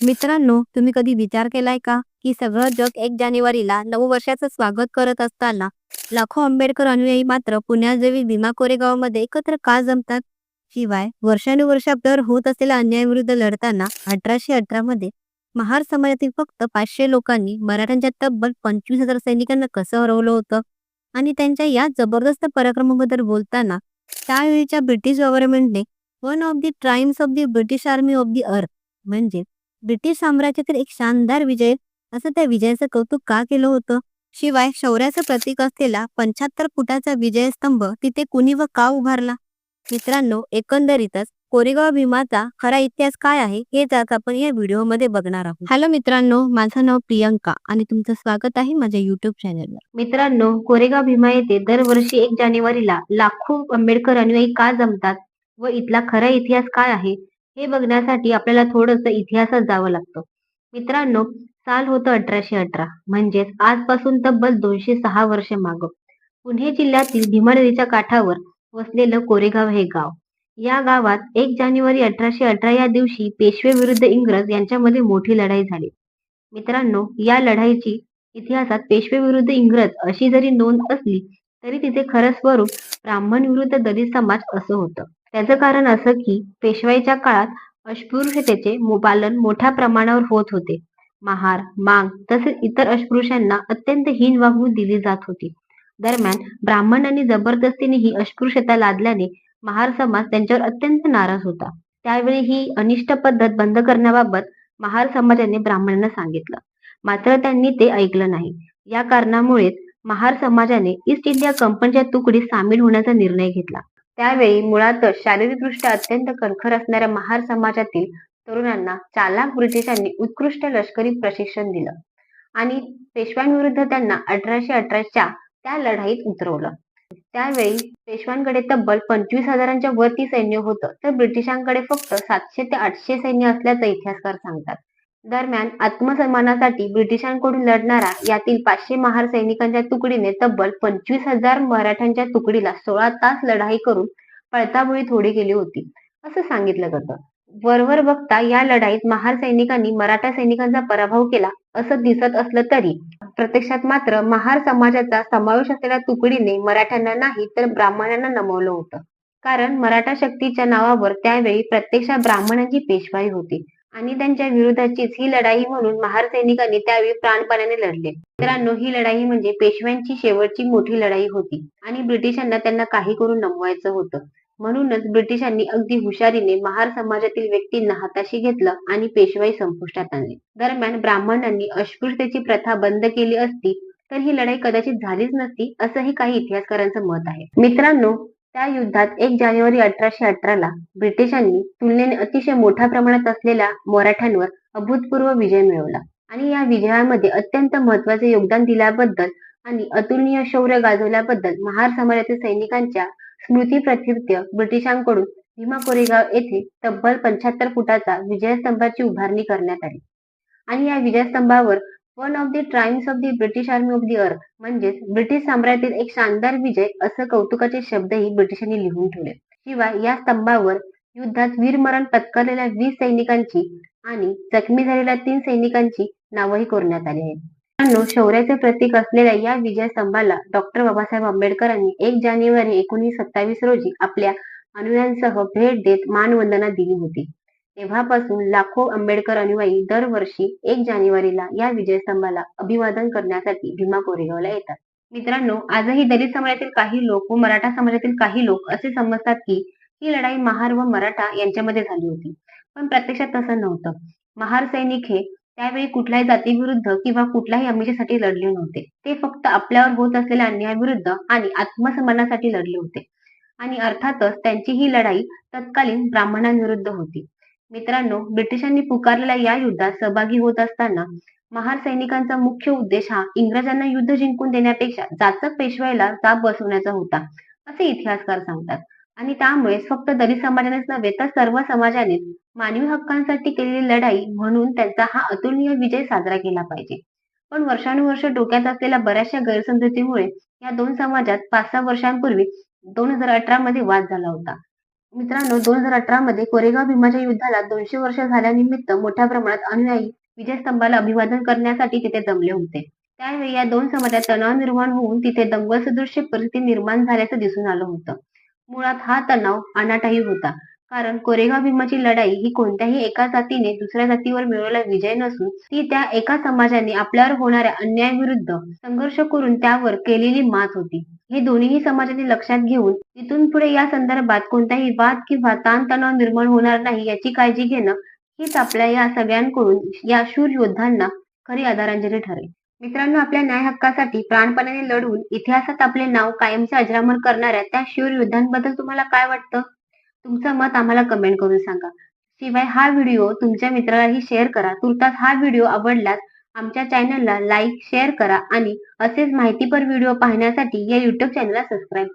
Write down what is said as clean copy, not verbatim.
मित्रांनो, तुम्ही कधी विचार केलाय का, की सगळं जग 1 जानेवारीला नववर्षाचं स्वागत करत असताना, लाखो आंबेडकर अनुयायी मात्र पुण्याजवळील भीमा कोरेगावमध्ये एकत्र का जमतात? शिवाय वर्षानुवर्षे आपल्यावर होत असलेल्या अन्यायाविरुद्ध लढताना 1818 मध्ये महार समाजातील फक्त 500 लोकांनी मराठ्यांच्या तब्बल 25,000 सैनिकांना कसं हरवलं होतं? आणि त्यांच्या या जबरदस्त पराक्रमाबद्दल बोलताना, त्यावेळीच्या ब्रिटिश गव्हर्नमेंटने one of the triumphs of the British army of the अर्थ म्हणजे ब्रिटिश साम्राज्यातील एक शानदार विजय असं त्या विजयाचं कौतुक का केलं होतं? शिवाय शौर्याचं प्रतीक असलेला 75 फुटाचा विजयस्तंभ तिथे कुणी व का उभारला? मित्रांनो, एकंदरीतच कोरेगाव भीमाचा खरा इतिहास काय आहे हेच आज आपण या व्हिडिओमध्ये बघणार आहोत. हॅलो मित्रांनो, माझं नाव प्रियंका आणि तुमचं स्वागत आहे माझ्या युट्यूब चॅनलवर. मित्रांनो, कोरेगाव भीमा येथे दरवर्षी 1 जानेवारीला लाखो आंबेडकर अनुयायी का जमतात व इथला खरा इतिहास काय आहे हे बघण्यासाठी आपल्याला थोडंसं इतिहासात जावं लागतं. मित्रांनो, साल होतं 1818 म्हणजेच आजपासून तब्बल 206 वर्ष मागं. पुणे जिल्ह्यातील भीमा नदीच्या काठावर वसलेलं कोरेगाव हे गाव. या गावात 1 जानेवारी 1818 या दिवशी पेशवे विरुद्ध इंग्रज यांच्यामध्ये मोठी लढाई झाली. मित्रांनो, या लढाईची इतिहासात पेशवे विरुद्ध इंग्रज अशी जरी नोंद असली तरी तिचे खरं स्वरूप ब्राह्मण विरुद्ध दलित समाज असं होतं. त्याचं कारण असं की पेशवाईच्या काळात अस्पृश्यतेचे पालन मोठ्या प्रमाणावर होत होते. महार, मांग तसेच इतर अस्पृश्यांना अत्यंत हीन वागणूक दिली जात होती. दरम्यान ब्राह्मणांनी जबरदस्तीने ही अस्पृश्यता लादल्याने महार समाज त्यांच्यावर अत्यंत नाराज होता. त्यावेळी ही अनिष्ट पद्धत बंद करण्याबाबत महार समाजाने ब्राह्मणांना सांगितलं. मात्र त्यांनी ते ऐकलं नाही. या कारणामुळेच महार समाजाने ईस्ट इंडिया कंपनीच्या तुकडीत सामील होण्याचा निर्णय घेतला. त्यावेळी मुळातच शारीरिकदृष्ट्या अत्यंत कणखर असणाऱ्या महार समाजातील तरुणांना चालाख ब्रिटिशांनी उत्कृष्ट लष्करी प्रशिक्षण दिलं आणि पेशव्यांविरुद्ध त्यांना 1818च्या त्या लढाईत उतरवलं. त्यावेळी पेशव्यांकडे तब्बल 25,000च्या वरती सैन्य होतं, तर ब्रिटिशांकडे फक्त 700 ते 800 सैन्य असल्याचं इतिहासकार सांगतात. दरम्यान आत्मसन्मानासाठी ब्रिटिशांकडून लढणाऱ्या यातील 500 महार सैनिकांच्या तुकडीने तब्बल 25,000 मराठ्यांच्या तुकडीला 16 तास लढाई करून पळताबळी थोडी केली होती, असं सांगितलं जातं. वरवर बघता या लढाईत महार सैनिकांनी मराठा सैनिकांचा पराभव केला असं दिसत असलं तरी प्रत्यक्षात मात्र महार समाजाचा समावेश असलेल्या तुकडीने मराठ्यांना नाही तर ब्राह्मणांना नमवलं होतं. कारण मराठा शक्तीच्या नावावर त्यावेळी प्रत्यक्षात ब्राह्मणांची पेशवाई होती आणि त्यांच्या विरोधाचीच ही लढाई म्हणून महार सैनिकांनी त्यावेळी प्राणपणाने लढले. मित्रांनो, ही लढाई म्हणजे पेशव्यांची शेवटची मोठी लढाई होती आणि ब्रिटिशांना त्यांना काही करून नमवायचं होतं. म्हणूनच ब्रिटिशांनी अगदी हुशारीने महार समाजातील व्यक्तींना हाताशी घेतलं आणि पेशवाई संपुष्टात आणली. दरम्यान ब्राह्मणांनी अस्पृश्यतेची प्रथा बंद केली असती तर ही लढाई कदाचित झालीच नसती असंही काही इतिहासकारांचं मत आहे. मित्रांनो, त्या युद्धात 1 जानेवारी 1818ला ब्रिटिशांनी तुलनेने अतिशय मोठ्या प्रमाणात असलेल्या मराठ्यांवर अभूतपूर्व विजय मिळवला आणि या विजयामध्ये अत्यंत महत्वाचे योगदान दिल्याबद्दल आणि अतुलनीय शौर्य गाजवल्याबद्दल महार समाजातील सैनिकांच्या स्मृतीप्रित्यर्थ ब्रिटिशांकडून भीमा कोरेगाव येथे तब्बल 75 फुटाचा विजयस्तंभाची उभारणी करण्यात आली आणि या विजयस्तंभावर one of the triumphs of the British army of the earth म्हणजेच ब्रिटिश साम्राज्यातील एक शानदार विजय असं कौतुकाचे शब्दही ब्रिटिशांनी लिहून ठेवले. शिवाय या स्तंभावर युद्धात वीरमरण पत्करलेल्या 20 सैनिकांची आणि जखमी झालेल्या 3 सैनिकांची नावही करण्यात आली आहेत. मित्रांनो, शौर्याचे प्रतीक असलेल्या या विजयस्तंभाला डॉक्टर बाबासाहेब आंबेडकरांनी 1 जानेवारी 1927 रोजी आपल्या अनुयायांसह भेट देत मानवंदना दिली होती. तेव्हापासून लाखो आंबेडकर अनुयायी दरवर्षी 1 जानेवारीला या विजयस्तंभाला अभिवादन करण्यासाठी भीमा कोरेगावला येतात. मित्रांनो, आजही दलित समाजातील काही लोक व मराठा समाजातील काही लोक असे समजतात की ही लढाई महार व मराठा यांच्यामध्ये झाली होती, पण प्रत्यक्षात तसं नव्हतं. महार सैनिक हे त्यावेळी कुठल्याही जातीविरुद्ध किंवा कुठल्याही आमिषासाठी लढले नव्हते. ते फक्त आपल्यावर होत असलेल्या अन्यायाविरुद्ध आणि आत्मसन्मानासाठी लढले होते आणि अर्थातच त्यांची ही लढाई तत्कालीन ब्राह्मणांविरुद्ध होती. मित्रांनो, ब्रिटिशांनी पुकारलेल्या या युद्धात सहभागी होत असताना महार सैनिकांचा मुख्य उद्देश हा इंग्रजांना युद्ध जिंकून देण्यापेक्षा जाचक पेशवाईला चाप बसवण्याचा होता, असे इतिहासकार सांगतात. आणि त्यामुळे फक्त दलित समाजानेच नव्हे तर सर्व समाजाने मानवी हक्कांसाठी केलेली लढाई म्हणून त्यांचा हा अतुलनीय विजय साजरा केला पाहिजे. पण वर्षानुवर्ष डोक्यात असलेल्या बऱ्याचशा गैरसमजुतीमुळे या दोन समाजात 5-6 वर्षांपूर्वी 2018 मध्ये वाद झाला होता. मित्रांनो, 2018 मध्ये कोरेगाव भीमाच्या युद्धाला 200 वर्ष झाल्यानिमित्त मोठ्या प्रमाणात अनुयायी विजयस्तंभाला अभिवादन करण्यासाठी तिथे जमले होते. त्यावेळी या दोन समाजात तणाव निर्माण होऊन तिथे दंगल सदृश्य परिस्थिती निर्माण झाल्याचं दिसून आलं होतं. मुळात हा तणाव अनाठायी होता. कारण कोरेगाव भीमाची लढाई ही कोणत्याही एका जातीने दुसऱ्या जातीवर मिळवलेला विजय नसून ती त्या एका समाजाने आपल्यावर होणाऱ्या अन्यायाविरुद्ध संघर्ष करून त्यावर केलेली मात होती. हे दोन्ही समाजांनी लक्षात घेऊन इथून पुढे या संदर्भात कोणताही वाद किंवा ताणतणाव निर्माण होणार नाही याची काळजी घेणं हीच आपल्या या सगळ्यांकडून या शूर योद्धांना खरी आदरांजली ठरेल. मित्रांनो, आपल्या न्याय हक्कासाठी प्राणपणाने लढून इतिहासात आपले नाव कायमचे अजरामर करणाऱ्या त्या शूर योद्धांबद्दल तुम्हाला काय वाटतं? तुमचं मत आम्हाला कमेंट करून सांगा. शिवाय हा व्हिडिओ तुमच्या मित्रालाही शेअर करा. तुर्तास हा व्हिडिओ आवडल्यास आमच्या चॅनलला लाईक, शेअर करा आणि असेच माहितीपर व्हिडिओ पाहण्यासाठी या YouTube चॅनलला सबस्क्राईब